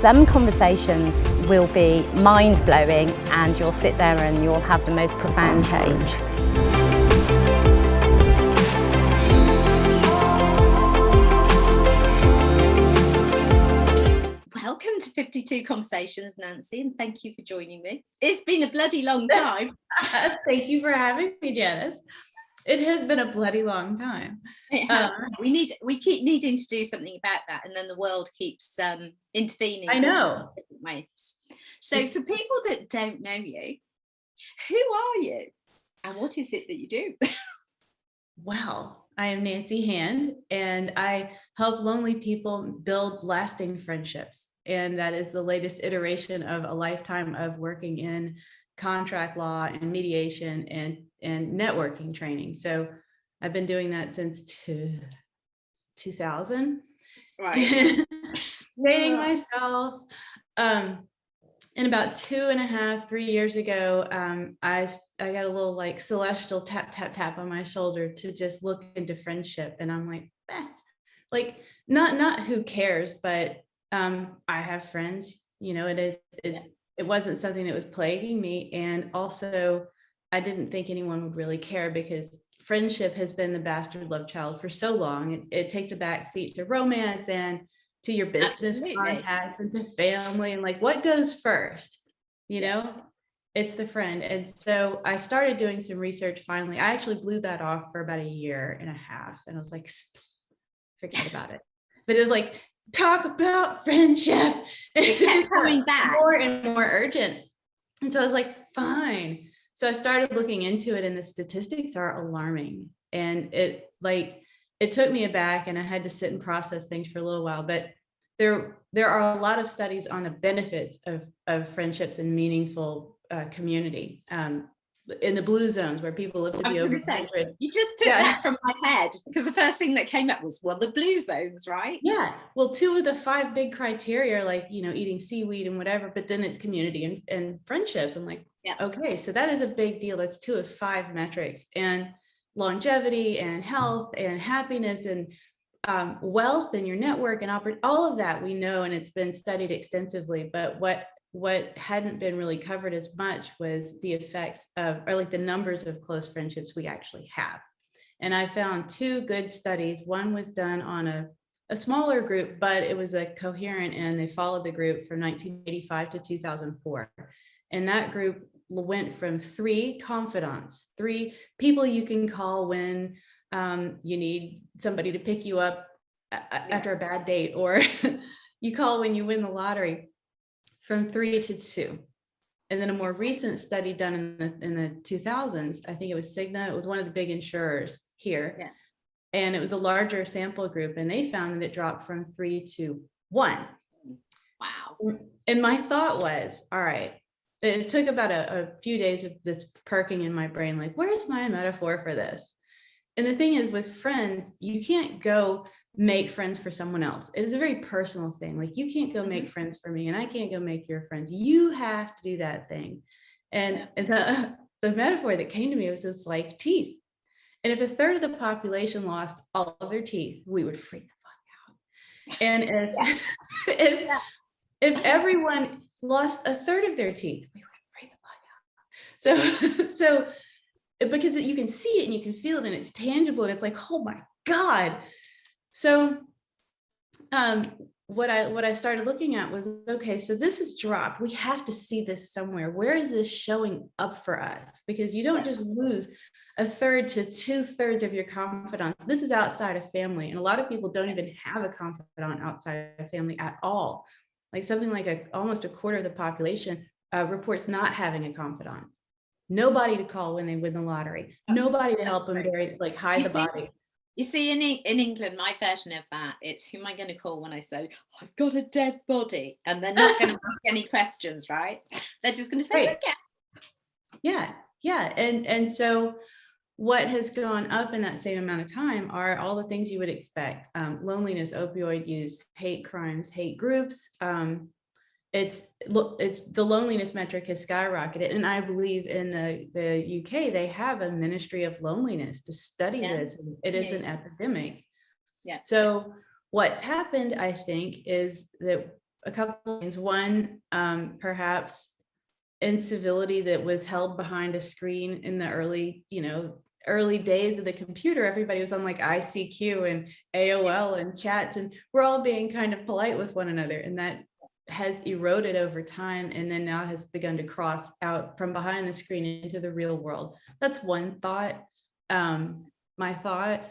Some conversations will be mind-blowing and you'll sit there and you'll have the most profound change. Welcome to 52 Conversations, Nancy, and thank you for joining me. It's been a bloody long time. Thank you for having me, Janice. It has been a bloody long time. It has. We keep needing to do something about that, and then the world keeps intervening. I know. In different ways. So, for people that don't know you, who are you, and what is it that you do? Well, I am Tilton Hand, and I help lonely people build lasting friendships. And that is the latest iteration of a lifetime of working in contract law and mediation and networking training. So I've been doing that since 2000. Right. Dating myself. And about 2.5, 3 years ago, I got a little like celestial tap, tap, tap on my shoulder to just look into friendship. And I'm like, not who cares, but I have friends, it wasn't something that was plaguing me. And also I didn't think anyone would really care because friendship has been the bastard love child for so long. It takes a backseat to romance and to your business contacts and to family, and like what goes first, it's the friend. And so I started doing some research. Finally, I actually blew that off for about 1.5 years, and I was like, forget about it. But it's like, talk about friendship. It kept coming back more and more urgent. And so I was like, fine. So I started looking into it, and the statistics are alarming. And it took me aback, and I had to sit and process things for a little while. But there are a lot of studies on the benefits of friendships and meaningful community. In the blue zones where people live to be over 100. You just took that from my head, because the first thing that came up was, the blue zones, right? Yeah. Well, 2 of the 5 big criteria are like, eating seaweed and whatever, but then it's community and friendships. I'm like, okay, so that is a big deal. That's 2 of 5 metrics. And longevity and health and happiness and wealth and your network and all of that we know, and it's been studied extensively. But what hadn't been really covered as much was the effects of, or like the numbers of close friendships we actually have. And I found 2 good studies. One was done on a smaller group, but it was a coherent, and they followed the group from 1985 to 2004. And that group went from 3 confidants, 3 people you can call when you need somebody to pick you up after a bad date, or you call when you win the lottery, from 3 to 2. And then a more recent study done in the 2000s, I think it was Cigna, it was one of the big insurers here. Yeah. And it was a larger sample group, and they found that it dropped from 3 to 1. Wow. And my thought was, all right, it took about a few days of this perking in my brain, like, where's my metaphor for this? And the thing is, with friends, you can't go make friends for someone else. It is a very personal thing. Like, you can't go make friends for me, and I can't go make your friends. You have to do that thing. And the metaphor that came to me was this, like, teeth. And if 1/3 of the population lost all of their teeth, we would freak the fuck out. And if everyone lost 1/3 of their teeth, we would freak the fuck out. So because you can see it and you can feel it and it's tangible and it's like, oh my God. So what I started looking at was, okay, so this is dropped. We have to see this somewhere. Where is this showing up for us? Because you don't just lose 1/3 to 2/3 of your confidants. This is outside of family. And a lot of people don't even have a confidant outside of family at all. Like something like almost 1/4 of the population reports not having a confidant. Nobody to call when they win the lottery. Nobody to help them hide the body. You see, in England, my version of that, it's who am I going to call when I say, I've got a dead body? And they're not going to ask any questions, right? They're just going to say, okay. Yeah. And so what has gone up in that same amount of time are all the things you would expect. Loneliness, opioid use, hate crimes, hate groups. It's the loneliness metric has skyrocketed. And I believe in the UK, they have a ministry of loneliness to study this. It is an epidemic. Yeah. So what's happened, I think, is that a couple things. One, perhaps incivility that was held behind a screen in the early days of the computer. Everybody was on like ICQ and AOL and chats, and we're all being kind of polite with one another, and that has eroded over time, and then now has begun to cross out from behind the screen into the real world. That's one thought. My thought,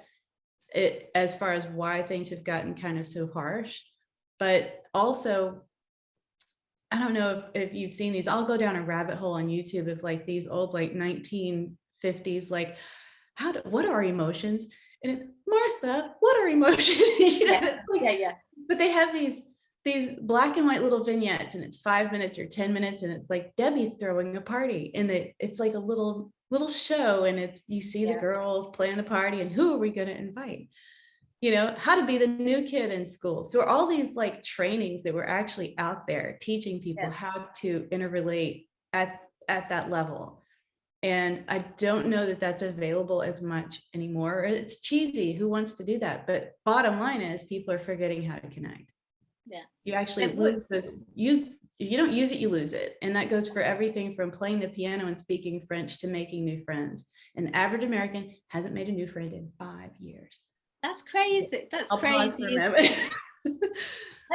as far as why things have gotten kind of so harsh, but also, I don't know if you've seen these. I'll go down a rabbit hole on YouTube of like these old like 1950s, like what are emotions? And it's, Martha, what are emotions? Yeah. But they have these black and white little vignettes, and it's 5 minutes or 10 minutes, and it's like Debbie's throwing a party, and it's like a little show, and you see the girls playing the party, and who are we going to invite? How to be the new kid in school. So all these like trainings that were actually out there teaching people how to interrelate at that level. And I don't know that that's available as much anymore. It's cheesy. Who wants to do that? But bottom line is, people are forgetting how to connect. Yeah. You actually lose this. If you don't use it, you lose it. And that goes for everything from playing the piano and speaking French to making new friends. An average American hasn't made a new friend in 5 years. That's crazy. That's I'll pause crazy. for a minute.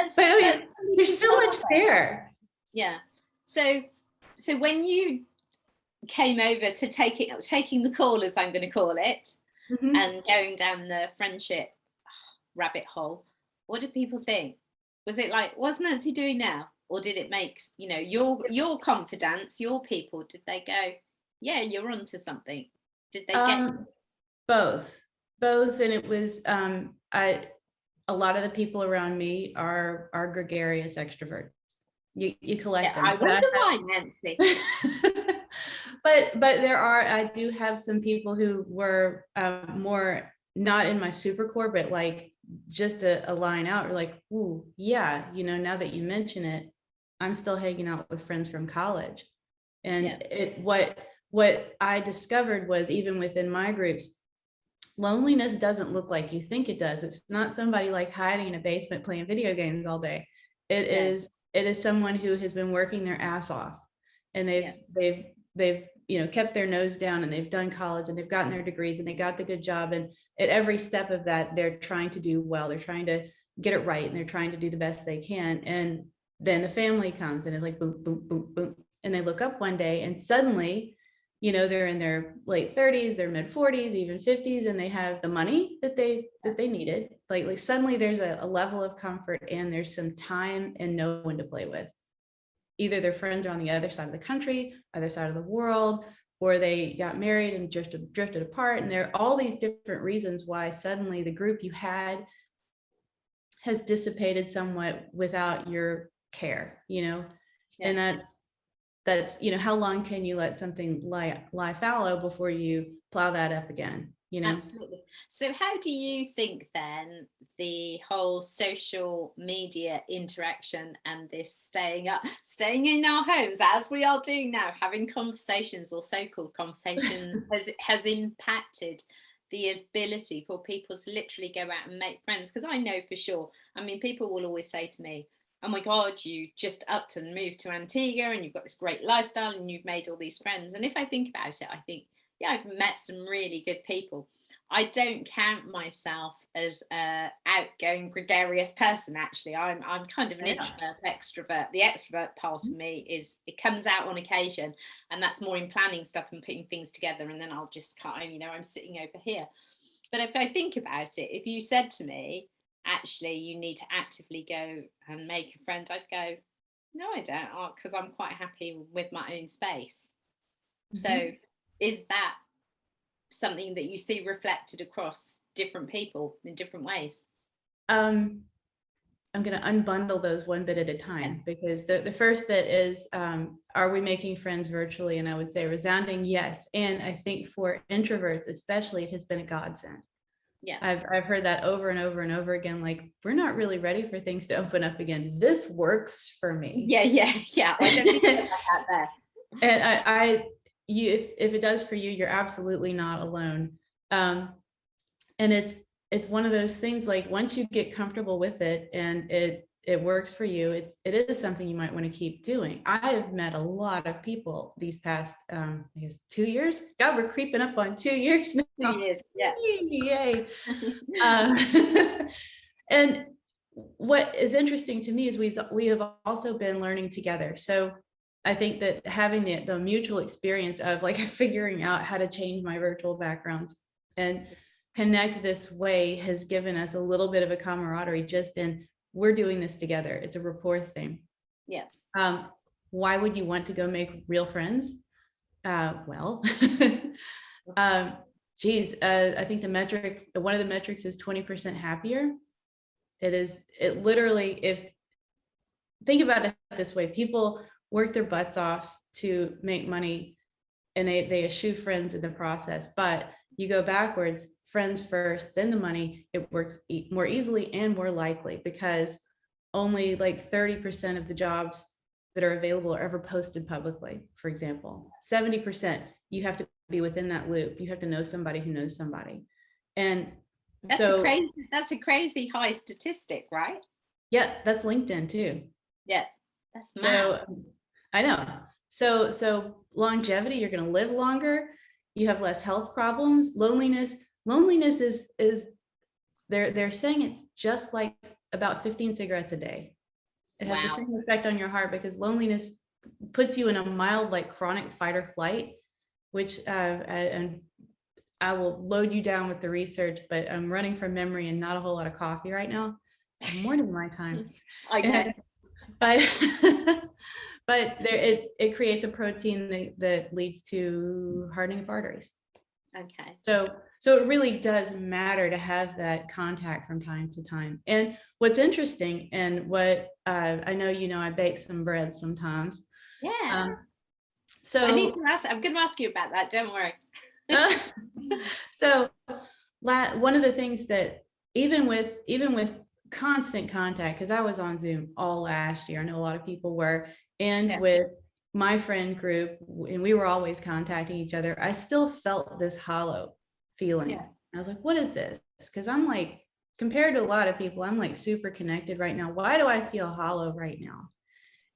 But I mean, there's so much there. Yeah. So when you came over to taking the call, as I'm going to call it, and going down the friendship rabbit hole, what did people think? Was it like, what's Nancy doing now? Or did it make, your confidants, your people, did they go, yeah, you're onto something? Did they get both? And it was, a lot of the people around me are gregarious extroverts. You collect them. I wonder why, Nancy. But I do have some people who were more not in my super core, but like just a line out, or like, ooh, yeah, now that you mention it, I'm still hanging out with friends from college. And what I discovered was, even within my groups, loneliness doesn't look like you think it does. It's not somebody like hiding in a basement playing video games all day. It is someone who has been working their ass off, and they've kept their nose down, and they've done college, and they've gotten their degrees, and they got the good job, and at every step of that, they're trying to do well, they're trying to get it right, and they're trying to do the best they can. And then the family comes, and it's like boom, boom, boom, boom, and they look up one day, and suddenly they're in their late 30s, their mid 40s, even 50s, and they have the money that they needed. Like suddenly there's a level of comfort, and there's some time and no one to play with. Either their friends are on the other side of the country, other side of the world, or they got married and just drifted apart. And there are all these different reasons why suddenly the group you had has dissipated somewhat without your care, and that's how long can you let something lie fallow before you plow that up again? Absolutely. So how do you think then the whole social media interaction and this staying in our homes, as we are doing now, having conversations or so-called conversations, has impacted the ability for people to literally go out and make friends? Because I know for sure, people will always say to me, oh my God, you just upped and moved to Antigua, and you've got this great lifestyle, and you've made all these friends. And if I think about it, I think, yeah, I've met some really good people. I don't count myself as an outgoing, gregarious person, actually. I'm kind of an introvert, extrovert. The extrovert part of me it comes out on occasion, and that's more in planning stuff and putting things together, and then I'll just I'm sitting over here. But if I think about it, if you said to me, actually, you need to actively go and make a friend, I'd go, no, I don't, because I'm quite happy with my own space. So is that something that you see reflected across different people in different ways? I'm going to unbundle those one bit at a time, because the first bit is, are we making friends virtually? And I would say a resounding yes. And I think for introverts especially, it has been a godsend. Yeah, I've heard that over and over and over again. Like, we're not really ready for things to open up again. This works for me. Yeah. I don't think about that there. And if it does for you, you're absolutely not alone. And it's one of those things, like, once you get comfortable with it, and it it works for you, it is something you might want to keep doing. I have met a lot of people these past, I guess 2 years. God, we're creeping up on 2 years now. 2 years, yeah. Yay. And what is interesting to me is we have also been learning together. So I think that having the mutual experience of like figuring out how to change my virtual backgrounds and connect this way has given us a little bit of a camaraderie just in we're doing this together. It's a rapport thing. Yeah. Why would you want to go make real friends? Well, geez, I think one of the metrics is 20% happier. It literally, think about it this way, people work their butts off to make money and they eschew friends in the process, but you go backwards, friends first, then the money, it works more easily and more likely because only like 30% of the jobs that are available are ever posted publicly. For example, 70%, you have to be within that loop. You have to know somebody who knows somebody. And that's a crazy high statistic, right? Yeah, that's LinkedIn too. Yeah, that's mad. So I know. So longevity, you're going to live longer. You have less health problems. Loneliness is they're saying it's just like about 15 cigarettes a day. It has the same effect on your heart because loneliness puts you in a mild, like chronic fight or flight, which and I will load you down with the research, but I'm running from memory and not a whole lot of coffee right now. It's morning my time. Okay. But it creates a protein that leads to hardening of arteries. Okay. So it really does matter to have that contact from time to time. And what's interesting, and what I know, I bake some bread sometimes. Yeah. So I'm going to ask you about that. Don't worry. So one of the things that even with constant contact, because I was on Zoom all last year, I know a lot of people were, and with my friend group, and we were always contacting each other, I still felt this hollow feeling. Yeah. I was like, what is this? Because I'm like, compared to a lot of people, I'm like super connected right now. Why do I feel hollow right now?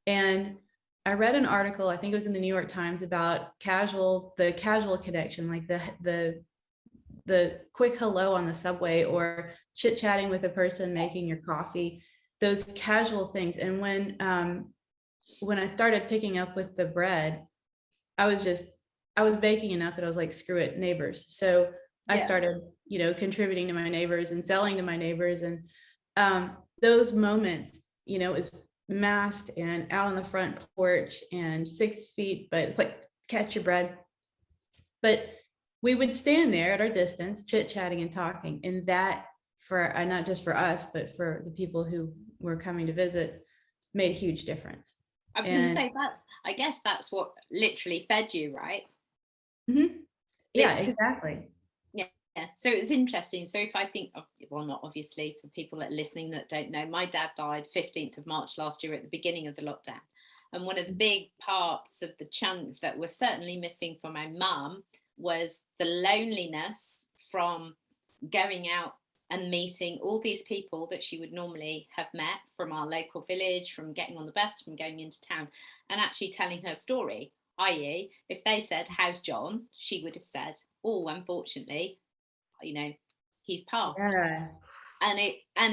And I read an article, I think it was in the New York Times, about the casual connection, like the quick hello on the subway or chit-chatting with a person making your coffee, those casual things. And when I started picking up with the bread, I was baking enough that I was like, screw it, neighbors. So I started, contributing to my neighbors and selling to my neighbors. And those moments, is masked and out on the front porch and 6 feet, but it's like catch your bread. But we would stand there at our distance, chit-chatting and talking. And that, for not just for us, but for the people who were coming to visit, made a huge difference. I was going to say, I guess that's what literally fed you, right? Mm-hmm. Yeah, exactly. Yeah. So it was interesting. So if I think, well, not obviously for people that are listening that don't know, my dad died 15th of March last year at the beginning of the lockdown. And one of the big parts of the chunk that was certainly missing from my mum was the loneliness from going out and meeting all these people that she would normally have met from our local village, from getting on the bus, from going into town, and actually telling her story. I.e., if they said, "How's John?" she would have said, "Oh, unfortunately, he's passed." Yeah. And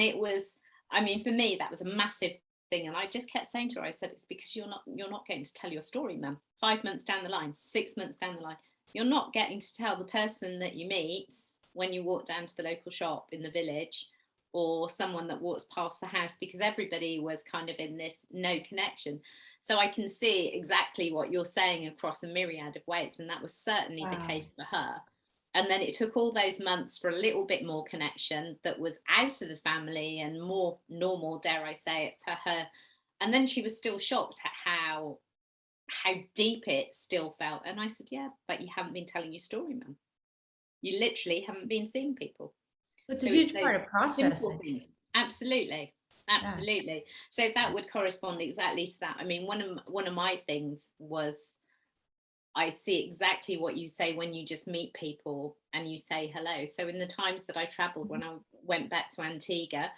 it was, for me, that was a massive thing. And I just kept saying to her, I said, it's because you're not going to tell your story, Mum. 5 months down the line, 6 months down the line, you're not getting to tell the person that you meet when you walk down to the local shop in the village, or someone that walks past the house, because everybody was kind of in this no connection. So I can see exactly what you're saying across a myriad of ways. And that was certainly the case for her. And then it took all those months for a little bit more connection that was out of the family and more normal, dare I say it, for her. And then she was still shocked at how deep it still felt. And I said, yeah, but you haven't been telling your story, Mum. You literally haven't been seeing people. It's a huge part of processing. Absolutely. Yeah. So that would correspond exactly to that. One of my things was, I see exactly what you say when you just meet people and you say hello. So in the times that I traveled, when I went back to Antigua,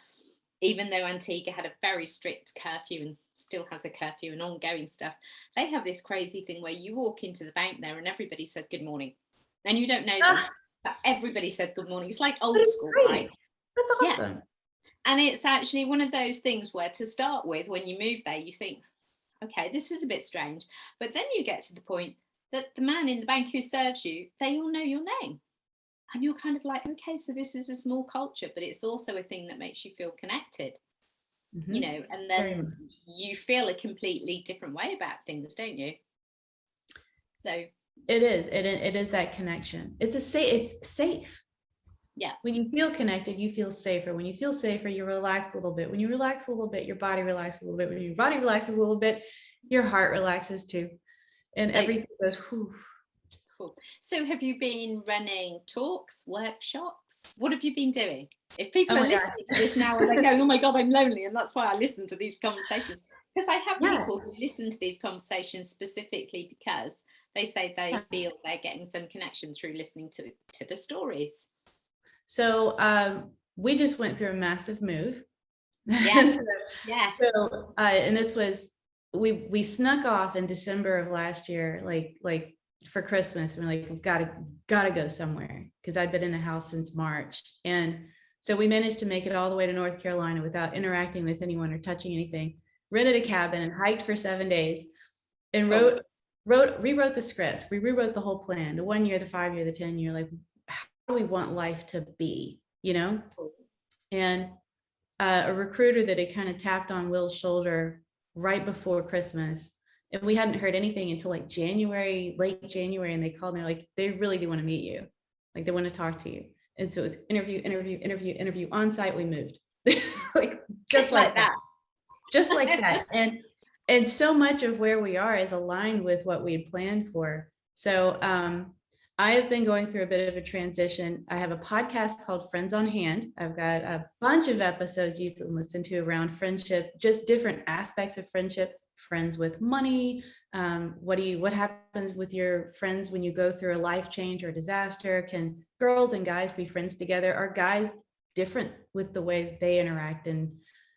even though Antigua had a very strict curfew and still has a curfew and ongoing stuff, they have this crazy thing where you walk into the bank there and everybody says good morning, and you don't know them, but everybody says good morning. It's like old school, right? That's awesome. Yeah. And it's actually one of those things where, to start with, when you move there, you think, okay, this is a bit strange. But then you get to the point that the man in the bank who serves you, they all know your name. And you're kind of like, okay, so this is a small culture, but it's also a thing that makes you feel connected, you know, and then you feel a completely different way about things, don't you? So it is that connection. It's safe. Yeah. When you feel connected, you feel safer. When you feel safer, you relax a little bit. When you relax a little bit, your body relaxes a little bit. When your body relaxes a little bit, your heart relaxes too. And so everything goes, whew. Cool. So have you been running talks, workshops? What have you been doing? If people are listening to this now and they're going, oh my God, I'm lonely, and that's why I listen to these conversations. Because I have people who listen to these conversations specifically because they say they feel they're getting some connection through listening to the stories. So we just went through a massive move. Yes. So and this was, we snuck off in December of last year, like for Christmas. We're like, we've gotta go somewhere, because I'd been in the house since March. And so we managed to make it all the way to North Carolina without interacting with anyone or touching anything, rented a cabin and hiked for 7 days and rewrote the script. We rewrote the whole plan, the 1 year, the 5 year, the 10 year, like, how do we want life to be, you know? And a recruiter that had kind of tapped on Will's shoulder right before Christmas, and we hadn't heard anything until like January, late January, and they called me like, they really do want to meet you, like they want to talk to you. And so it was interview on site. We moved like just like that, just like that. And so much of where we are is aligned with what we had planned for. So I have been going through a bit of a transition. I have a podcast called Friends on Hand. I've got a bunch of episodes you can listen to around friendship, just different aspects of friendship, friends with money. What happens with your friends when you go through a life change or disaster? Can girls and guys be friends together? Are guys different with the way they interact? And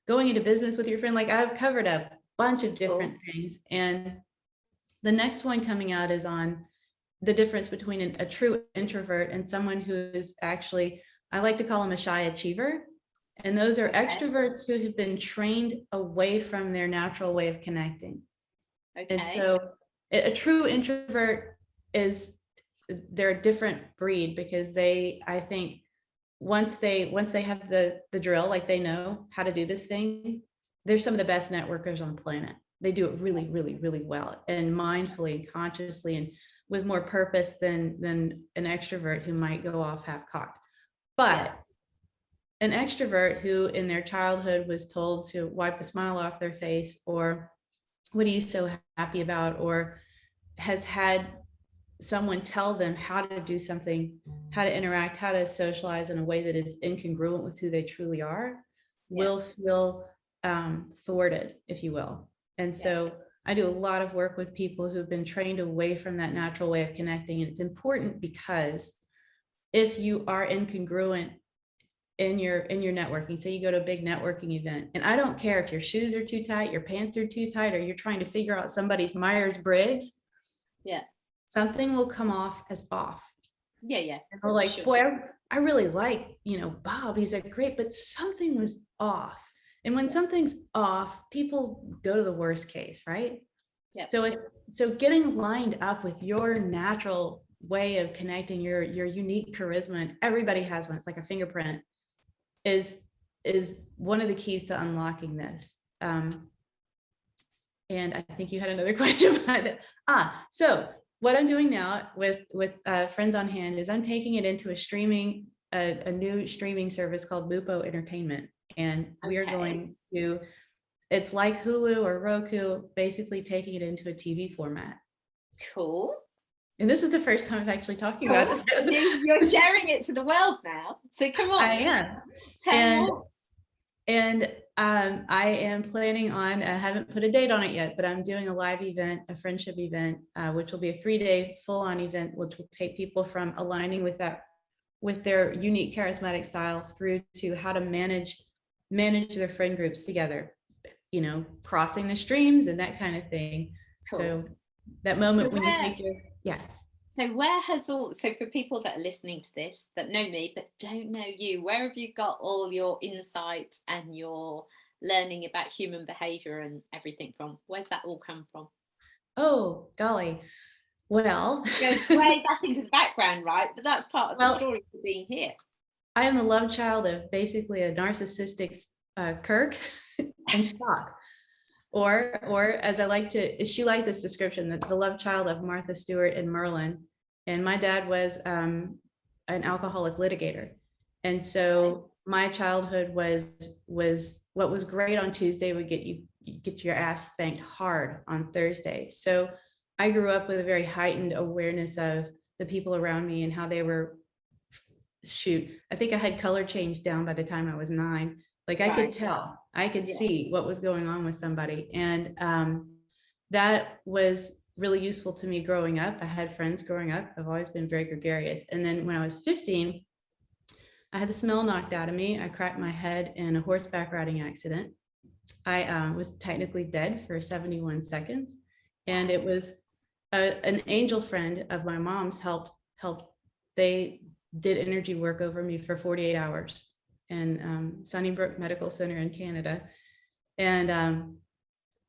going into business with your friend, like I've covered a bunch of different things. And the next one coming out is on the difference between a true introvert and someone who is actually, I like to call them a shy achiever. And those are extroverts who have been trained away from their natural way of connecting. And so a true introvert they're a different breed, because I think once they have the drill, like they know how to do this thing, they're some of the best networkers on the planet. They do it really, really, really well, and mindfully and consciously, and with more purpose than an extrovert who might go off half-cocked. But an extrovert who in their childhood was told to wipe the smile off their face, or what are you so happy about, or has had someone tell them how to do something, how to interact, how to socialize in a way that is incongruent with who they truly are, will feel thwarted, if you will. And so I do a lot of work with people who've been trained away from that natural way of connecting. And it's important, because if you are incongruent in your networking, so you go to a big networking event, and I don't care if your shoes are too tight, your pants are too tight, or you're trying to figure out somebody's Myers-Briggs, something will come off as off. And we're like, sure. Boy, I really like, Bob, he's a great, but something was off. And when something's off, people go to the worst case, right? So getting lined up with your natural way of connecting, your unique charisma, and everybody has one, it's like a fingerprint, is one of the keys to unlocking this. And I think you had another question about it. So what I'm doing now with Friends on Hand is I'm taking it into a new streaming service called Lupo Entertainment. And we are going to, it's like Hulu or Roku, basically taking it into a TV format. Cool. And this is the first time I'm actually talking about this. You're sharing it to the world now. So come on. I am. Tell more. And I am planning on, I haven't put a date on it yet, but I'm doing a live event, a friendship event, which will be a 3-day full-on event, which will take people from aligning with their unique charismatic style through to how to manage manage their friend groups together, you know, crossing the streams and that kind of thing. Cool. So that moment So when you take your, So where has so for people that are listening to this that know me but don't know you, where have you got all your insight and your learning about human behavior and everything from? Where's that all come from? Oh, golly. Well, It goes way back into the background, right? But that's part of the story for being here. I am the love child of basically a narcissistic Kirk and Spock. Or as I like to, she liked this description, the love child of Martha Stewart and Merlin. And my dad was an alcoholic litigator. And so my childhood was what was great on Tuesday would get your ass spanked hard on Thursday. So I grew up with a very heightened awareness of the people around me and how they were, I think I had color change down by the time I was 9. Like I could tell, I could see what was going on with somebody. And that was really useful to me growing up. I had friends growing up. I've always been very gregarious. And then when I was 15, I had the smell knocked out of me. I cracked my head in a horseback riding accident. I was technically dead for 71 seconds. And it was an angel friend of my mom's helped. They did energy work over me for 48 hours in Sunnybrook Medical Center in Canada. And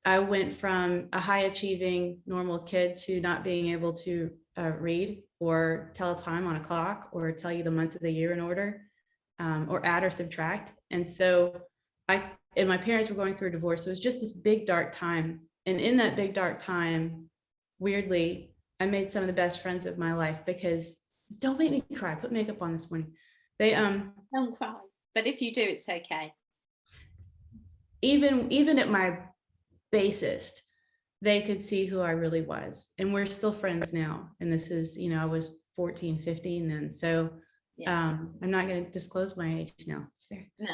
I went from a high achieving normal kid to not being able to read or tell a time on a clock or tell you the months of the year in order, or add or subtract. And so and my parents were going through a divorce. So it was just this big dark time. And in that big dark time, weirdly, I made some of the best friends of my life because don't make me cry, put makeup on this morning. They don't cry. But if you do, it's okay. Even at my basest, they could see who I really was. And we're still friends now. And this is, you know, I was 14, 15 then. So I'm not going to disclose my age now. It's there. No.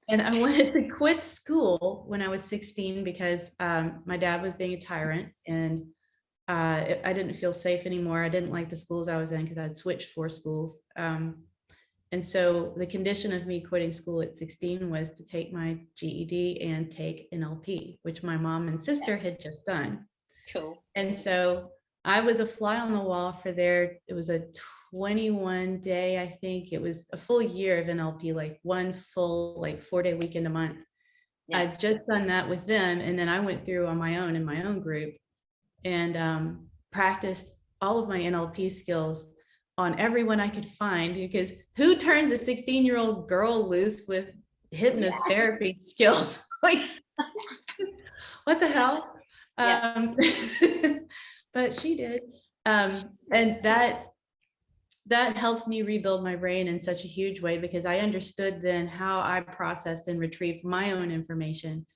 And I wanted to quit school when I was 16 because my dad was being a tyrant and I didn't feel safe anymore. I didn't like the schools I was in because I'd switched 4 schools. And so the condition of me quitting school at 16 was to take my GED and take an LP, which my mom and sister had just done. Cool. And so I was a fly on the wall for it was a 21 day, I think it was a full year of NLP, like one full, like 4-day weekend a month. I'd just done that with them. And then I went through on my own in my own group and practiced all of my NLP skills on everyone I could find, because who turns a 16-year-old girl loose with hypnotherapy skills? Like, what the hell? But she did. And that helped me rebuild my brain in such a huge way, because I understood then how I processed and retrieved my own information.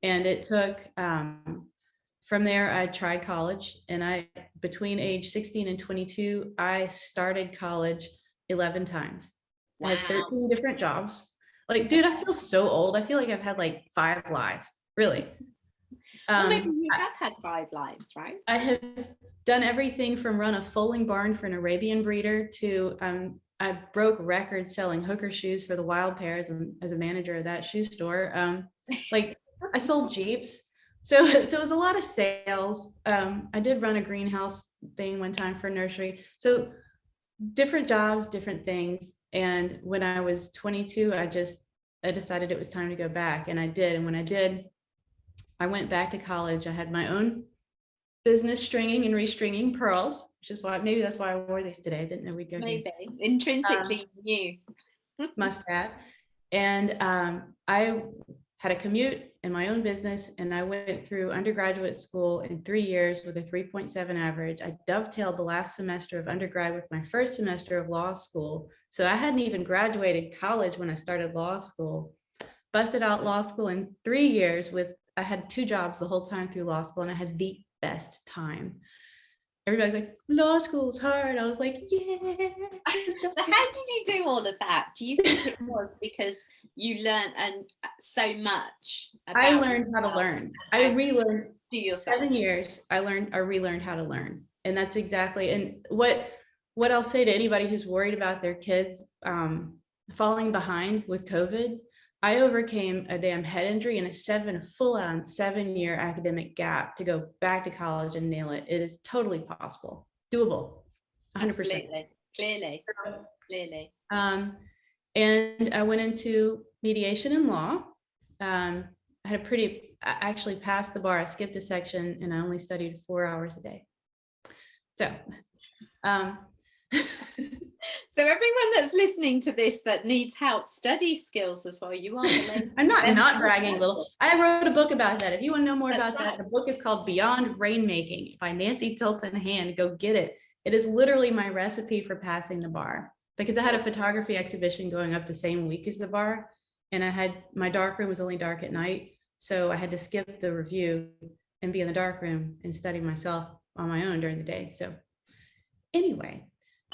And it took, from there, I tried college, and between age 16 and 22, I started college 11 times. Wow. I had 13 different jobs. Like, dude, I feel so old. I feel like I've had like 5 lives, really. Well, maybe you have had 5 lives, right? I have done everything from run a foaling barn for an Arabian breeder to I broke records selling hooker shoes for the Wild Pair as a manager of that shoe store. Like, I sold Jeeps. So it was a lot of sales. I did run a greenhouse thing one time for a nursery. So different jobs, different things. And when I was 22, I decided it was time to go back, and I did. And when I did, I went back to college. I had my own business stringing and restringing pearls, which is why maybe that's why I wore these today. I didn't know we'd go. Maybe intrinsically new. Must have. And I had a commute in my own business, and I went through undergraduate school in 3 years with a 3.7 average. I dovetailed the last semester of undergrad with my first semester of law school. So I hadn't even graduated college when I started law school. Busted out law school in 3 years I had 2 jobs the whole time through law school, and I had the best time. Everybody's like, law school's hard. I was like, yeah. So how did you do all of that? Do you think it was because you learned so much? I learned how to learn. I relearned. Do yourself. 7 years. I relearned how to learn. And that's exactly, and what I'll say to anybody who's worried about their kids falling behind with COVID, I overcame a damn head injury and a full-on 7-year academic gap to go back to college and nail it. It is totally possible, doable, 100%. Absolutely, clearly. And I went into mediation and law. I actually passed the bar. I skipped a section and I only studied 4 hours a day. So, so everyone that's listening to this that needs help, study skills as well. You are the lady. I'm not bragging, little. I wrote a book about that. If you want to know more about right. that, the book is called Beyond Rainmaking by Nancy Tilton Hand. Go get it. It is literally my recipe for passing the bar, because I had a photography exhibition going up the same week as the bar, and my dark room was only dark at night, so I had to skip the review and be in the dark room and study myself on my own during the day. So anyway,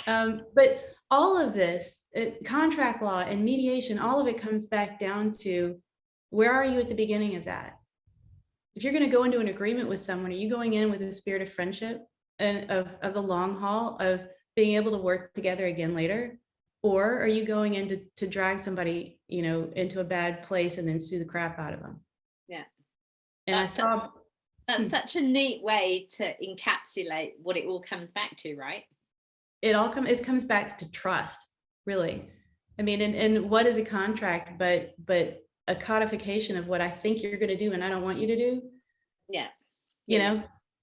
but all of this, contract law and mediation, all of it comes back down to, where are you at the beginning of that? If you're going to go into an agreement with someone, are you going in with a spirit of friendship and of the long haul, of being able to work together again later? Or are you going in to drag somebody, into a bad place and then sue the crap out of them? Yeah. And that's such a neat way to encapsulate what it all comes back to, right? It comes back to trust, really. I mean, and what is a contract but a codification of what I think you're going to do and I don't want you to do? Yeah.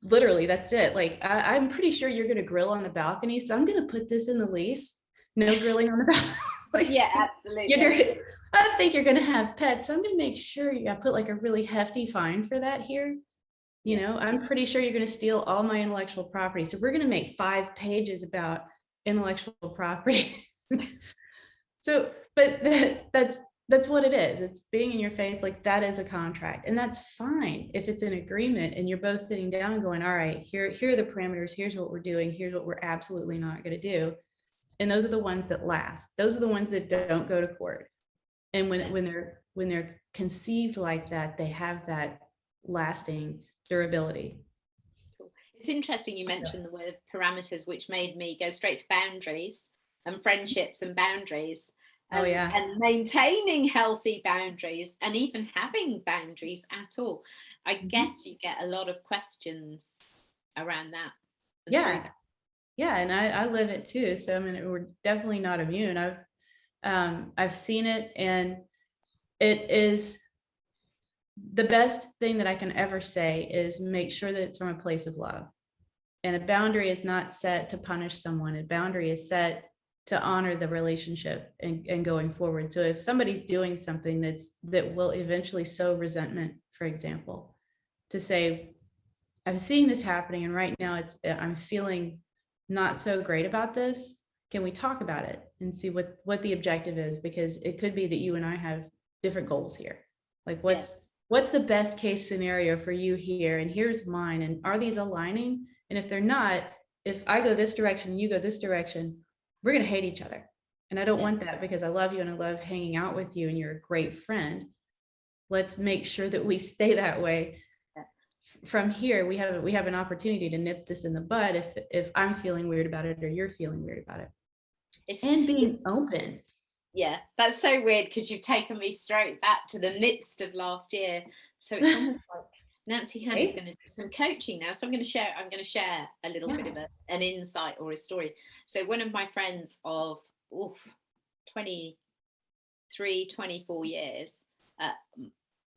Literally, that's it. Like, I'm pretty sure you're going to grill on the balcony, so I'm going to put this in the lease. No grilling on the balcony. Like, yeah, absolutely. I think you're going to have pets, so I'm going to make sure I put like a really hefty fine for that here. I'm pretty sure you're going to steal all my intellectual property. So we're going to make 5 pages about intellectual property. So, but that's what it is. It's being in your face, like that is a contract. And that's fine if it's an agreement and you're both sitting down and going, all right, here are the parameters. Here's what we're doing. Here's what we're absolutely not going to do. And those are the ones that last. Those are the ones that don't go to court. And when they're conceived like that, they have that lasting durability. It's interesting you mentioned the word parameters, which made me go straight to boundaries and friendships and boundaries. And maintaining healthy boundaries and even having boundaries at all. I guess you get a lot of questions around that. Yeah, and I live it too. So I mean, we're definitely not immune. I've seen it, and it is the best thing that I can ever say is make sure that it's from a place of love. And a boundary is not set to punish someone. A boundary is set to honor the relationship and going forward. So if somebody's doing something that will eventually sow resentment, for example, to say, I'm seeing this happening, and right now I'm feeling not so great about this. Can we talk about it and see what the objective is? Because it could be that you and I have different goals here. Like what's the best case scenario for you here? And here's mine. And are these aligning? And if they're not, if I go this direction, you go this direction, we're going to hate each other. And I don't want that, because I love you and I love hanging out with you and you're a great friend. Let's make sure that we stay that way. From here, we have an opportunity to nip this in the bud if I'm feeling weird about it or you're feeling weird about it. And being open. Yeah, that's so weird, because you've taken me straight back to the midst of last year. So it's almost like Nancy Hand is going to do some coaching now. So I'm going to share a little bit of an insight or a story. So one of my friends of 23, 24 years,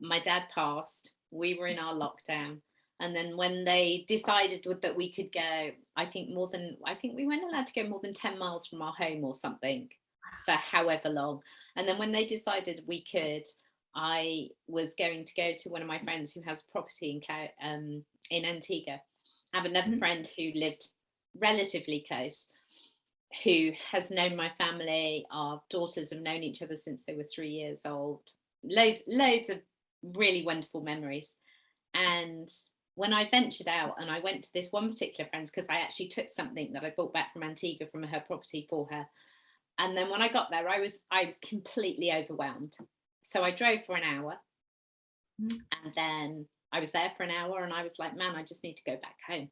my dad passed. We were in our lockdown. And then when they decided that we could go, I think we weren't allowed to go more than 10 miles from our home or something for however long. And then when they decided we could, I was going to go to one of my friends who has property in Antigua. I have another friend who lived relatively close, who has known my family. Our daughters have known each other since they were 3 years old. Loads of really wonderful memories. And when I ventured out and I went to this one particular friend's, because I actually took something that I brought back from Antigua from her property for her. And then when I got there, I was completely overwhelmed. So I drove for an hour, and then I was there for an hour, and I was like, man, I just need to go back home.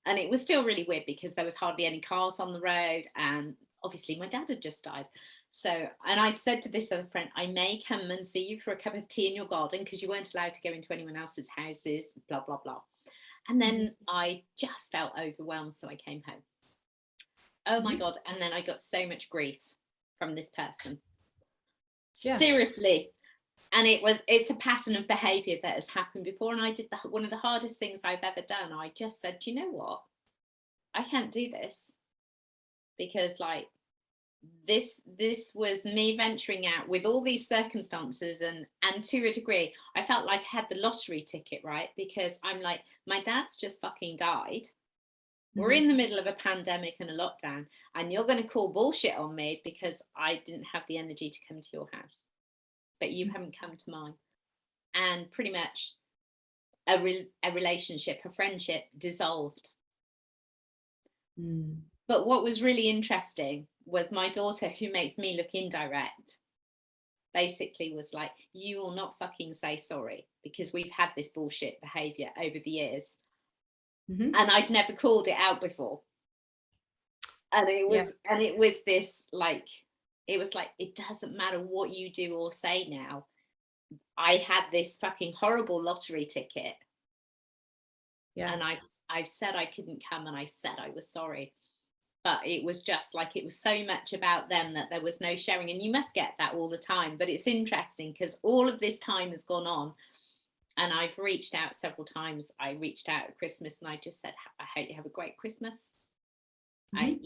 And it was still really weird because there was hardly any cars on the road. And obviously my dad had just died. So, and I'd said to this other friend, I may come and see you for a cup of tea in your garden because you weren't allowed to go into anyone else's houses, blah, blah, blah. And then I just felt overwhelmed. So I came home. Oh my God. And then I got so much grief from this person. Yeah. Seriously. And it's a pattern of behaviour that has happened before. And I did one of the hardest things I've ever done. I just said, you know what? I can't do this, because like this was me venturing out with all these circumstances, and to a degree I felt like I had the lottery ticket, right? Because I'm like, my dad's just fucking died. We're in the middle of a pandemic and a lockdown, and you're going to call bullshit on me because I didn't have the energy to come to your house, but you haven't come to mine. And pretty much a relationship, a friendship dissolved. But what was really interesting was my daughter, who makes me look indirect, basically was like, you will not fucking say sorry, because we've had this bullshit behavior over the years. And I'd never called it out before. And it was this like, it was like, it doesn't matter what you do or say now. I had this fucking horrible lottery ticket. Yeah. And I've said I couldn't come, and I said I was sorry. But it was just like, it was so much about them that there was no sharing. And you must get that all the time. But it's interesting because all of this time has gone on, and I've reached out several times. I reached out at Christmas and I just said, I hope you have a great Christmas. I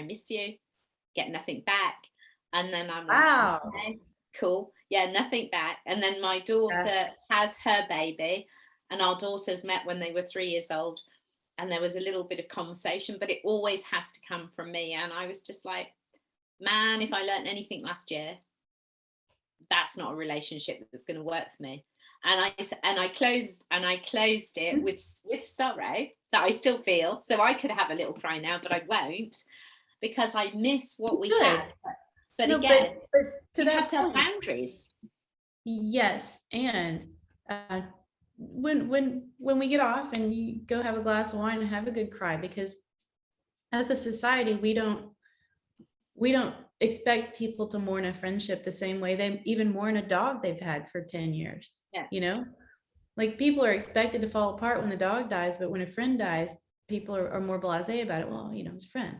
miss you. Get nothing back. And then I'm like, wow, okay, cool. Yeah, nothing back. And then my daughter has her baby, and our daughters met when they were 3 years old. And there was a little bit of conversation, but it always has to come from me. And I was just like, man, if I learned anything last year, that's not a relationship that's going to work for me. And I closed it with sorrow that I still feel. So I could have a little cry now, but I won't, because I miss what we had. But no, again, but you have to have boundaries. Yes, and when we get off and you go have a glass of wine and have a good cry, because as a society we don't expect people to mourn a friendship the same way they even mourn a dog they've had for 10 years. Yeah. Like people are expected to fall apart when the dog dies, but when a friend dies, people are more blasé about it. Well, it's a friend.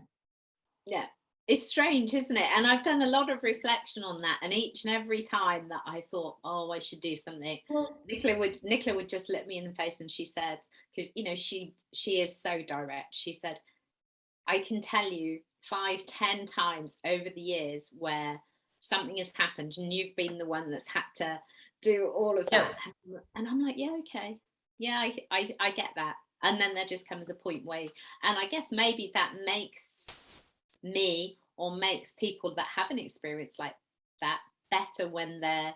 Yeah. It's strange, isn't it? And I've done a lot of reflection on that, and each and every time that I thought, oh, I should do something, Nicola would just look me in the face, and she said, because she is so direct, she said, I can tell you 5-10 times over the years where something has happened and you've been the one that's had to do all of that. And I'm like, yeah, okay, yeah, I get that. And then there just comes a point where, and I guess maybe that makes me, or makes people that haven't experienced like that, better when they're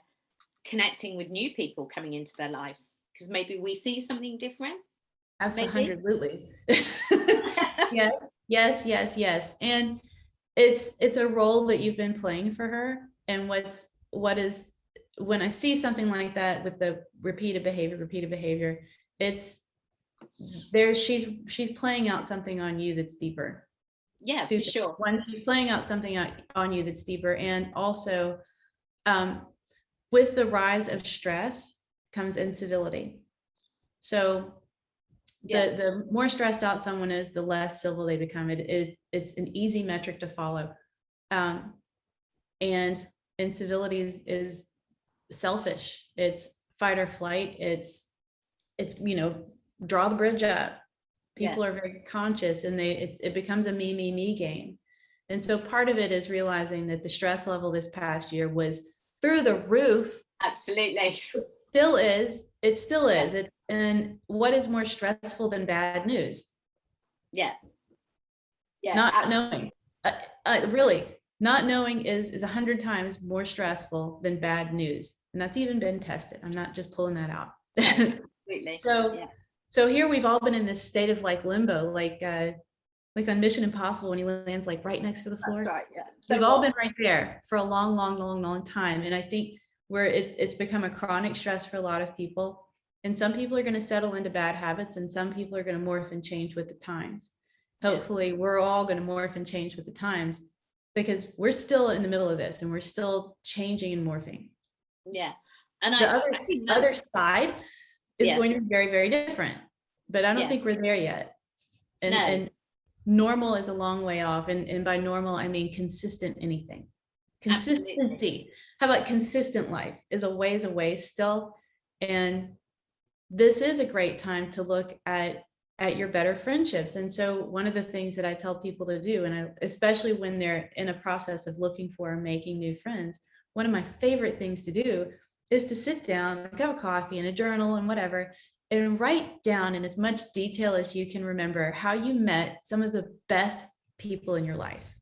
connecting with new people coming into their lives, because maybe we see something different. Absolutely. yes. And it's a role that you've been playing for her. And what is when I see something like that with the repeated behavior, it's there, she's playing out something on you that's deeper. Yeah, for sure. One, she's playing out something on you that's deeper, and also with the rise of stress comes incivility. So the more stressed out someone is, the less civil they become. It's an easy metric to follow, and incivility is selfish. It's fight or flight. It's draw the bridge up. People are very conscious, and it becomes a me game. And so part of it is realizing that the stress level this past year was through the roof. Absolutely. It still is. And what is more stressful than bad news? Yeah. Not knowing. Really, not knowing is 100 times more stressful than bad news. And that's even been tested. I'm not just pulling that out. Absolutely. So here we've all been in this state of like limbo, like on Mission Impossible when he lands like right next to the floor. That's right, yeah. We've all been right there for a long time. And I think where it's become a chronic stress for a lot of people. And some people are going to settle into bad habits, and some people are going to morph and change with the times. Hopefully we're all going to morph and change with the times. because we're still in the middle of this and we're still changing and morphing. Yeah. And The I think that, other side is yeah, going to be very, very different, but I don't yeah, think we're there yet. And, no, and normal is a long way off. And by normal, I mean consistent anything. absolutely. Consistency. How about consistent life is a ways away still. And this is a great time to look at your better friendships. And so one of the things that I tell people to do, and especially when they're in a process of looking for and making new friends, one of my favorite things to do is to sit down, a cup of coffee and a journal and whatever, and write down in as much detail as you can remember how you met some of the best people in your life.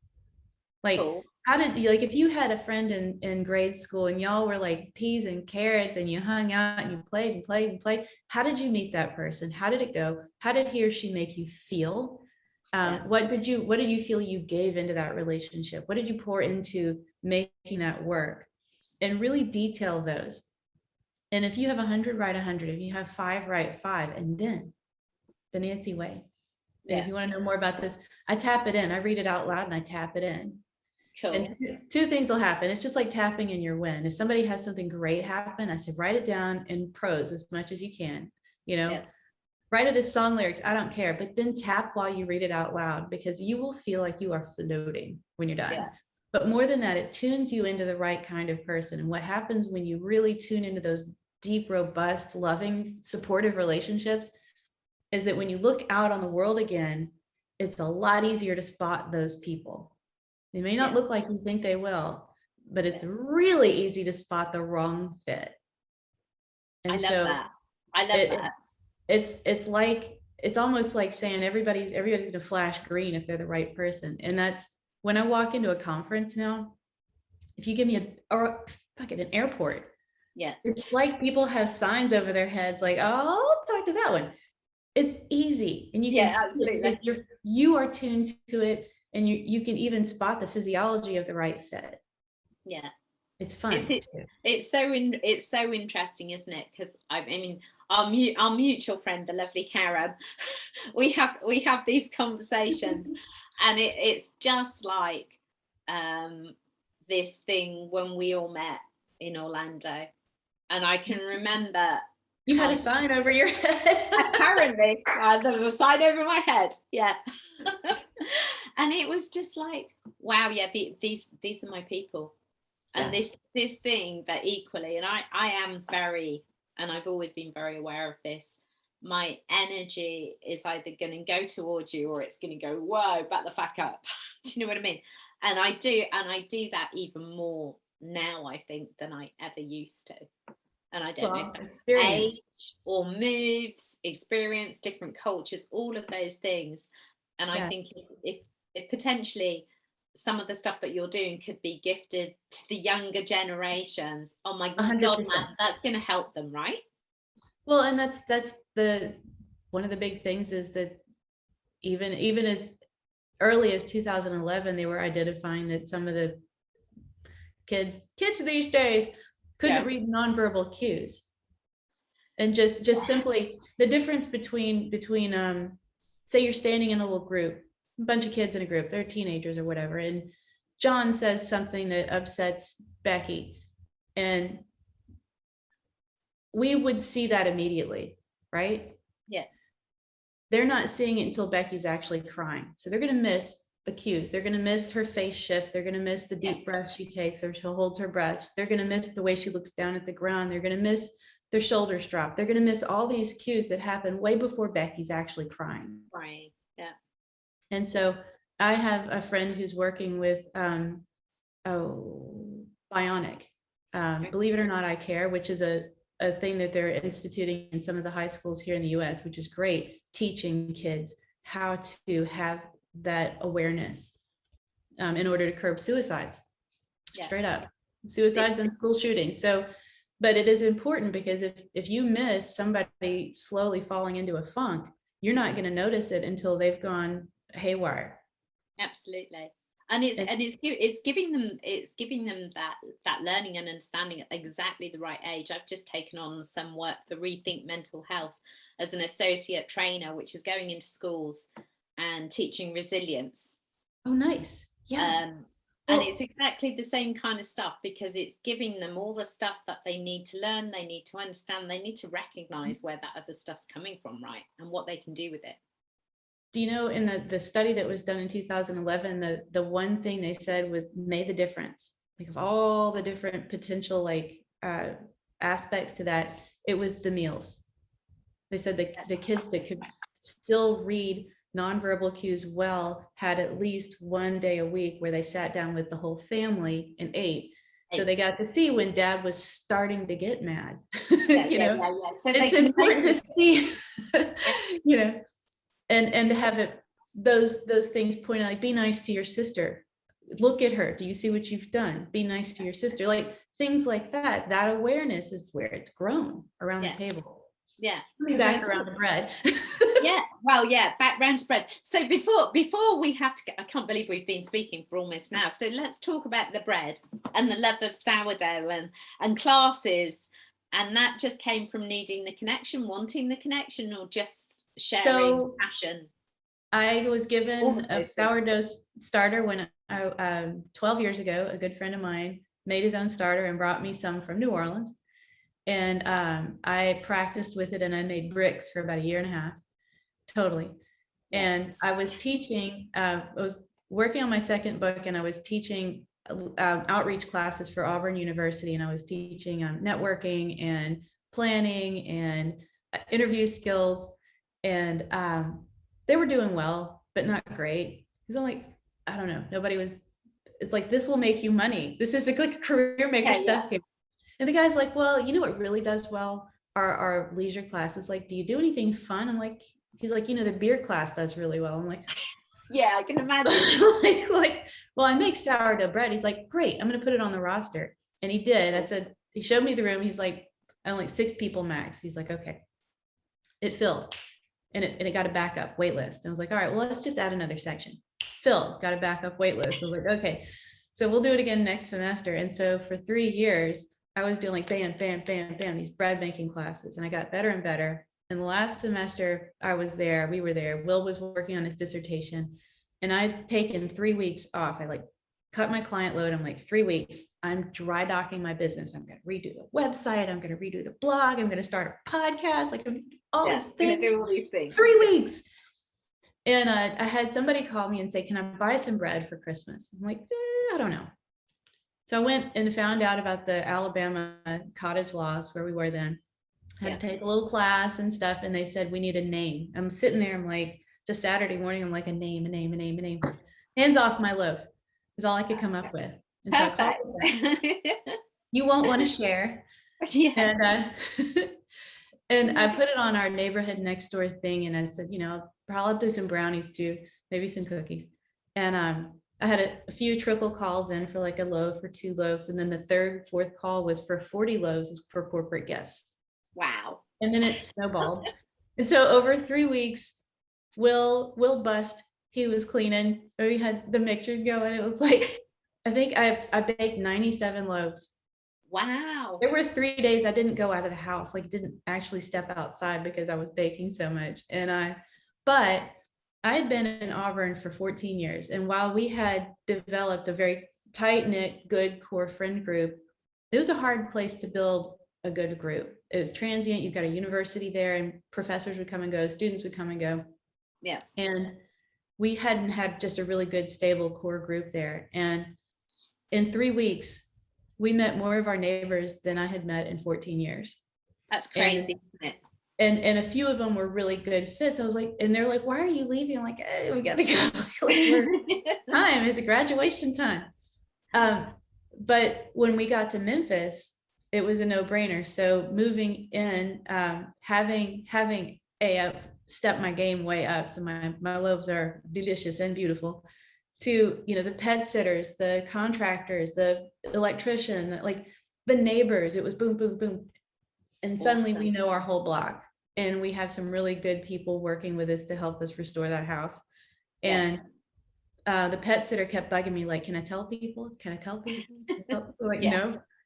Like, Cool. how did you, like, if you had a friend in grade school and y'all were like peas and carrots and you hung out and you played and played and played, how did you meet that person? How did it go? How did he or she make you feel? What did you feel you gave into that relationship? What did you pour into making that work? And really detail those. And if you have 100, write 100. If you have 5, write 5. And then the Nancy way. And if you want to know more about this, I tap it in. I read it out loud and I tap it in. Cool. And two things will happen. It's just like tapping in your win. If somebody has something great happen, I said, write it down in prose as much as you can, write it as song lyrics. I don't care, but then tap while you read it out loud, because you will feel like you are floating when you're done. But more than that, it tunes you into the right kind of person. And what happens when you really tune into those deep, robust, loving, supportive relationships is that when you look out on the world again, it's a lot easier to spot those people. They may not look like you think they will, but it's really easy to spot the wrong fit. And I love that. I love that. It's almost like saying everybody's going to flash green if they're the right person. And that's when I walk into a conference now, if you give me an airport, it's like people have signs over their heads like, oh, I'll talk to that one. It's easy. And you can absolutely. You are tuned to it, and you can even spot the physiology of the right fit. Yeah. It's fun. It's so interesting, isn't it? Because I mean, our mutual friend, the lovely Karen, we have these conversations, and it's just like this thing when we all met in Orlando, and I can remember you had a sign over your head. Apparently, there was a sign over my head. Yeah. And it was just like, wow, yeah, these are my people. And this thing that equally, and I am very, and I've always been very aware of this, my energy is either going to go towards you or it's going to go, whoa, back the fuck up. Do you know what I mean? And I do that even more now, I think, than I ever used to. And I don't know if that's age or moves, experience, different cultures, all of those things. And I think if potentially some of the stuff that you're doing could be gifted to the younger generations, oh my 100%. God, man, that's going to help them, right? Well, and that's the one of the big things is that even as early as 2011, they were identifying that some of the kids these days couldn't read nonverbal cues. And just simply the difference between say you're standing in a little group, a bunch of kids in a group, they're teenagers or whatever, and John says something that upsets Becky, and we would see that immediately, right? Yeah. They're not seeing it until Becky's actually crying. So they're going to miss the cues. They're going to miss her face shift. They're going to miss the deep breath she takes, or she holds her breath. They're going to miss the way she looks down at the ground. They're going to miss their shoulders drop. They're going to miss all these cues that happen way before Becky's actually crying. Right. Yeah. And so I have a friend who's working with Bionic. Believe it or not, I Care, which is a thing that they're instituting in some of the high schools here in the US, which is great, teaching kids how to have that awareness in order to curb suicides. Straight up, suicides and school shootings. So, but it is important, because if you miss somebody slowly falling into a funk, you're not going to notice it until they've gone haywire. Absolutely. And it's giving them that learning and understanding at exactly the right age. I've just taken on some work for Rethink Mental Health as an associate trainer, which is going into schools and teaching resilience. Oh, nice. Yeah. And it's exactly the same kind of stuff, because it's giving them all the stuff that they need to learn, they need to understand, they need to recognize where that other stuff's coming from, right? And what they can do with it. Do you know, in the study that was done in 2011, the one thing they said was made the difference, like of all the different potential aspects to that, it was the meals. They said that the kids that could still read nonverbal cues well had at least one day a week where they sat down with the whole family and ate. So they got to see when dad was starting to get mad. So it's important to see, and to have it, those things point out, like, be nice to your sister. Look at her. Do you see what you've done? Be nice to your sister. Like things like that. That awareness is where it's grown around the table. Yeah. Back around the bread. Back round to bread. So before we have to I can't believe we've been speaking for almost now. So let's talk about the bread and the love of sourdough and classes. And that just came from needing the connection, wanting the connection, or just sharing passion? I was given a sourdough starter when 12 years ago. A good friend of mine made his own starter and brought me some from New Orleans. And I practiced with it, and I made bricks for about a year and a half. Totally. And I was teaching, I was working on my second book, and I was teaching outreach classes for Auburn University. And I was teaching networking and planning and interview skills. And they were doing well, but not great. Because I'm like, I don't know, nobody was, it's like, this will make you money. This is a good career maker stuff here. And the guy's like, well, you know what really does well are our leisure classes. Like, do you do anything fun? I'm like, he's like, the beer class does really well. I'm like, yeah, I can imagine. like, well, I make sourdough bread. He's like, great, I'm going to put it on the roster. And he did. I said, he showed me the room. He's like, only 6 people max. He's like, okay. It filled, and it got a backup wait list. And I was like, all right, well, let's just add another section. Filled, got a backup wait list. I was like, okay, so we'll do it again next semester. And so for 3 years, I was doing like bam, bam, bam, bam, these bread making classes, and I got better and better. And the last semester we were there, Will was working on his dissertation, and I'd taken 3 weeks off. I cut my client load. I'm like, 3 weeks, I'm dry docking my business. I'm going to redo the website. I'm going to redo the blog. I'm going to start a podcast. Like, I'm going to do all these things. 3 weeks. And I had somebody call me and say, can I buy some bread for Christmas? I'm like, I don't know. So I went and found out about the Alabama cottage laws where we were then. I had to take a little class and stuff. And they said, we need a name. I'm sitting there. I'm like, it's a Saturday morning. I'm like, a name. Hands off my loaf is all I could come up with. And so you won't want to share. Yeah. And I put it on our neighborhood next door thing. And I said, I'll do some brownies too, maybe some cookies. And I had a few trickle calls in for like a loaf or 2 loaves. And then the 3rd, 4th call was for 40 loaves for corporate gifts. Wow. And then it snowballed. And so over 3 weeks, Will bust, he was cleaning. We had the mixers going. It was like, I think I baked 97 loaves. Wow. There were 3 days I didn't go out of the house, like didn't actually step outside because I was baking so much. But I had been in Auburn for 14 years. And while we had developed a very tight-knit, good core friend group, it was a hard place to build a good group. It was transient. You've got a university there, and professors would come and go, students would come and go. Yeah. And we hadn't had just a really good, stable core group there. And in 3 weeks, we met more of our neighbors than I had met in 14 years. That's crazy, isn't it? And a few of them were really good fits. I was like, and they're like, why are you leaving? I'm like, hey, we gotta go. Time, it's a graduation time. But when we got to Memphis, it was a no-brainer. So moving in, having stepped my game way up. So my loaves are delicious and beautiful. To, the pet sitters, the contractors, the electrician, like the neighbors, it was boom, boom, boom. And suddenly we know our whole block, and we have some really good people working with us to help us restore that house. And the pet sitter kept bugging me, like, can I tell people? Like,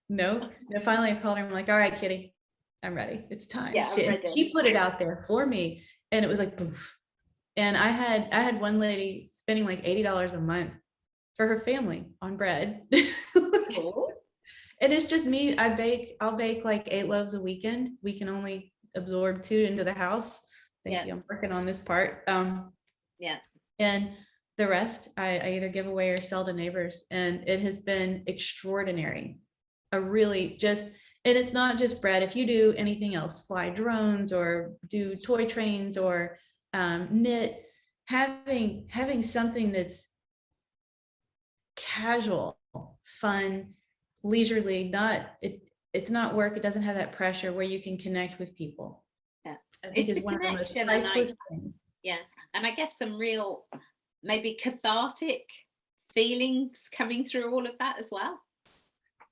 no. And finally I called her. I'm like, all right, Kitty, I'm ready. It's time. She put it out there for me, and it was like, poof. And I had one lady spending like $80 a month for her family on bread. Cool. And it's just me. I'll bake like 8 loaves a weekend. We can only absorb 2 into the house. Thank you. I'm working on this part. Yeah. And the rest I either give away or sell to neighbors. And it has been extraordinary. And it's not just bread. If you do anything else, fly drones or do toy trains or knit, having something that's casual, fun, leisurely, it's not work. It doesn't have that pressure, where you can connect with people. Yeah. I think It's is the one of the most connection, priceless things. yeah. And I guess some real, maybe cathartic feelings coming through all of that as well.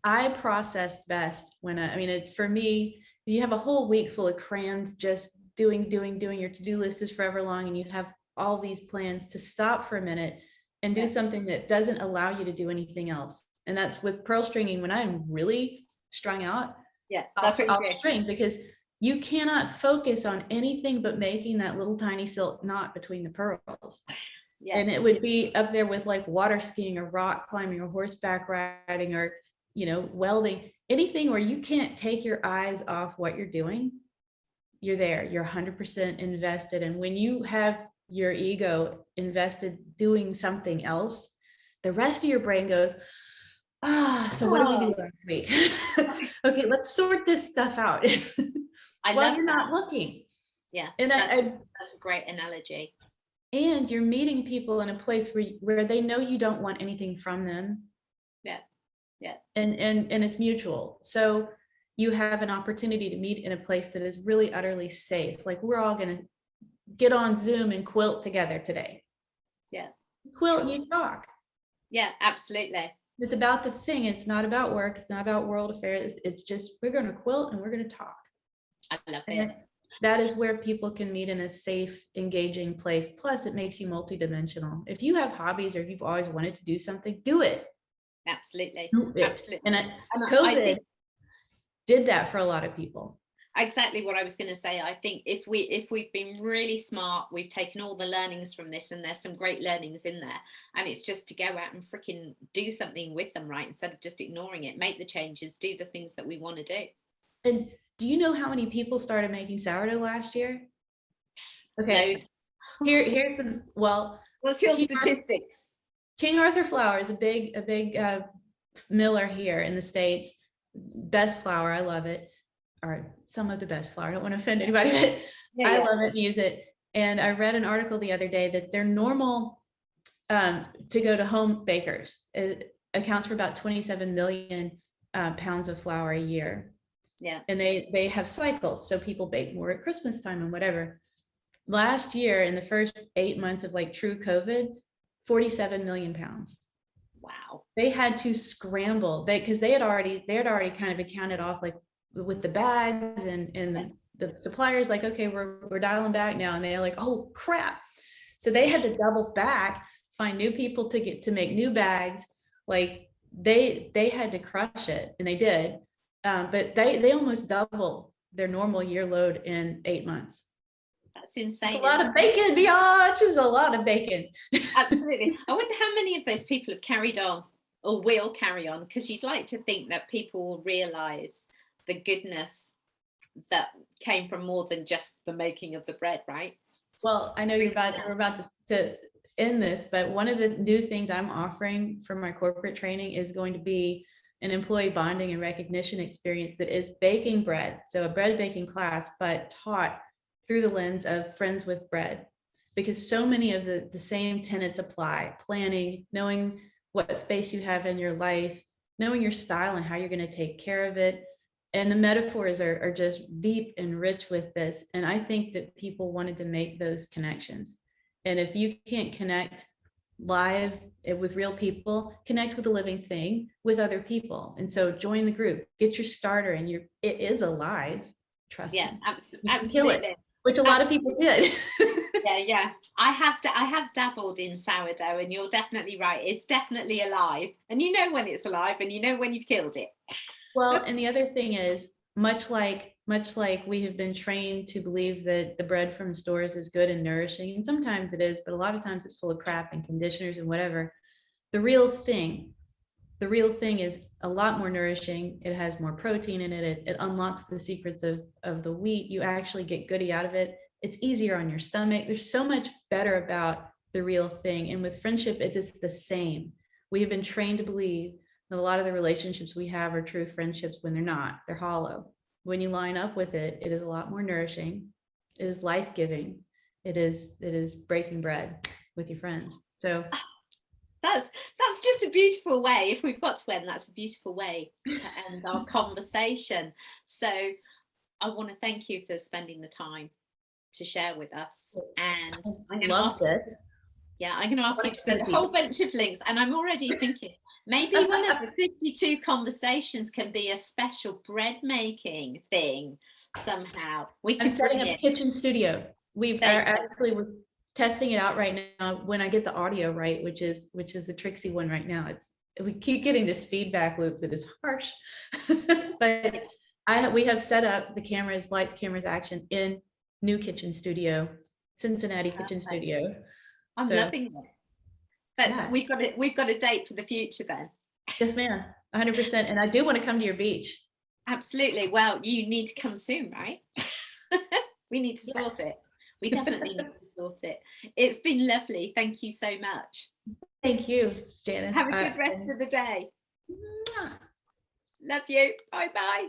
I process best when it's for me, you have a whole week full of crayons, just doing, your to-do list is forever long, and you have all these plans, to stop for a minute and do something that doesn't allow you to do anything else. And that's with pearl stringing. When I'm really strung out, That's what you do. I'll string, because you cannot focus on anything but making that little tiny silk knot between the pearls. Yeah. And it would be up there with like water skiing or rock climbing or horseback riding or, welding, anything where you can't take your eyes off what you're doing. You're there, you're 100% invested. And when you have your ego invested doing something else, the rest of your brain goes, so what do we do last week? Okay, let's sort this stuff out. I love you're that. not looking. Yeah, and that's a great analogy. And you're meeting people in a place where they know you don't want anything from them. Yeah. And it's mutual. So you have an opportunity to meet in a place that is really utterly safe. Like, we're all going to get on Zoom and quilt together today. Yeah. Quilt, you talk. Yeah, absolutely. It's about the thing. It's not about work. It's not about world affairs. It's just, we're going to quilt and we're going to talk. I love it. And that is where people can meet in a safe, engaging place. Plus, it makes you multidimensional. If you have hobbies or if you've always wanted to do something, do it. Absolutely. Do it. Absolutely. And COVID did that for a lot of people. Exactly what I was going to say. I think if we've been really smart, we've taken all the learnings from this, and there's some great learnings in there, and it's just to go out and freaking do something with them, right? Instead of just ignoring it, make the changes, do the things that we want to do. And do you know how many people started making sourdough last year? Okay. Here's the, what's your statistics? King Arthur Flour is a big miller here in the States. Best flour. I love it. Or some of the best flour. I don't want to offend anybody, but I love it and use it. And I read an article the other day that they're normal to go to home bakers. It accounts for about 27 million pounds of flour a year. Yeah. And they have cycles. So people bake more at Christmas time and whatever. Last year, in the first 8 months of like true COVID, 47 million pounds. Wow. They had to scramble because they had already kind of accounted off, like with the bags and the suppliers, like, okay, we're dialing back now. And they're like, oh crap. So they had to double back, find new people to make new bags. Like they had to crush it, and they did. But they almost doubled their normal year load in 8 months. That's insane. A lot of bacon, biatch, is a lot of bacon. Absolutely. I wonder how many of those people have carried on or will carry on, because you'd like to think that people will realize the goodness that came from more than just the making of the bread, right? Well, I know we're about to end this, but one of the new things I'm offering for my corporate training is going to be an employee bonding and recognition experience that is baking bread. So a bread baking class, but taught through the lens of friends with bread, because so many of the same tenets apply: planning, knowing what space you have in your life, knowing your style and how you're going to take care of it. And the metaphors are just deep and rich with this. And I think that people wanted to make those connections. And if you can't connect live with real people, connect with a living thing with other people. And so join the group, get your starter, and it is alive. Trust me. Absolutely. Kill it, which a lot of people did. Yeah. I have dabbled in sourdough, and you're definitely right. It's definitely alive, and you know when it's alive, and you know when you've killed it. Well, and the other thing is, much like we have been trained to believe that the bread from stores is good and nourishing, and sometimes it is, but a lot of times it's full of crap and conditioners and whatever. the real thing is a lot more nourishing. It has more protein in it. It unlocks the secrets of the wheat. You actually get goodie out of it. It's easier on your stomach. There's so much better about the real thing. And with friendship, it is the same. We have been trained to believe that a lot of the relationships we have are true friendships when they're not. They're hollow. When you line up with it, it is a lot more nourishing. It is life-giving. It is breaking bread with your friends. So that's just a beautiful way. If we've got to end, that's a beautiful way to end our conversation. So I want to thank you for spending the time to share with us. And I'm going to ask this. Yeah, I'm going to ask you to send a whole bunch of links. And I'm already thinking maybe one of the 52 conversations can be a special bread making thing somehow. We can setting up a kitchen studio. We're testing it out right now. When I get the audio right, which is the tricksy one right now, we keep getting this feedback loop that is harsh. But we have set up the cameras, lights, cameras, action in new kitchen studio, Cincinnati kitchen studio. I'm loving it. But yeah. we've got a date for the future then. Yes, ma'am. 100%. And I do want to come to your beach. Absolutely. Well, you need to come soon, right? We need to sort it. We definitely need to sort it. It's been lovely. Thank you so much. Thank you, Janice. Have a good rest of the day. Love you. Bye-bye.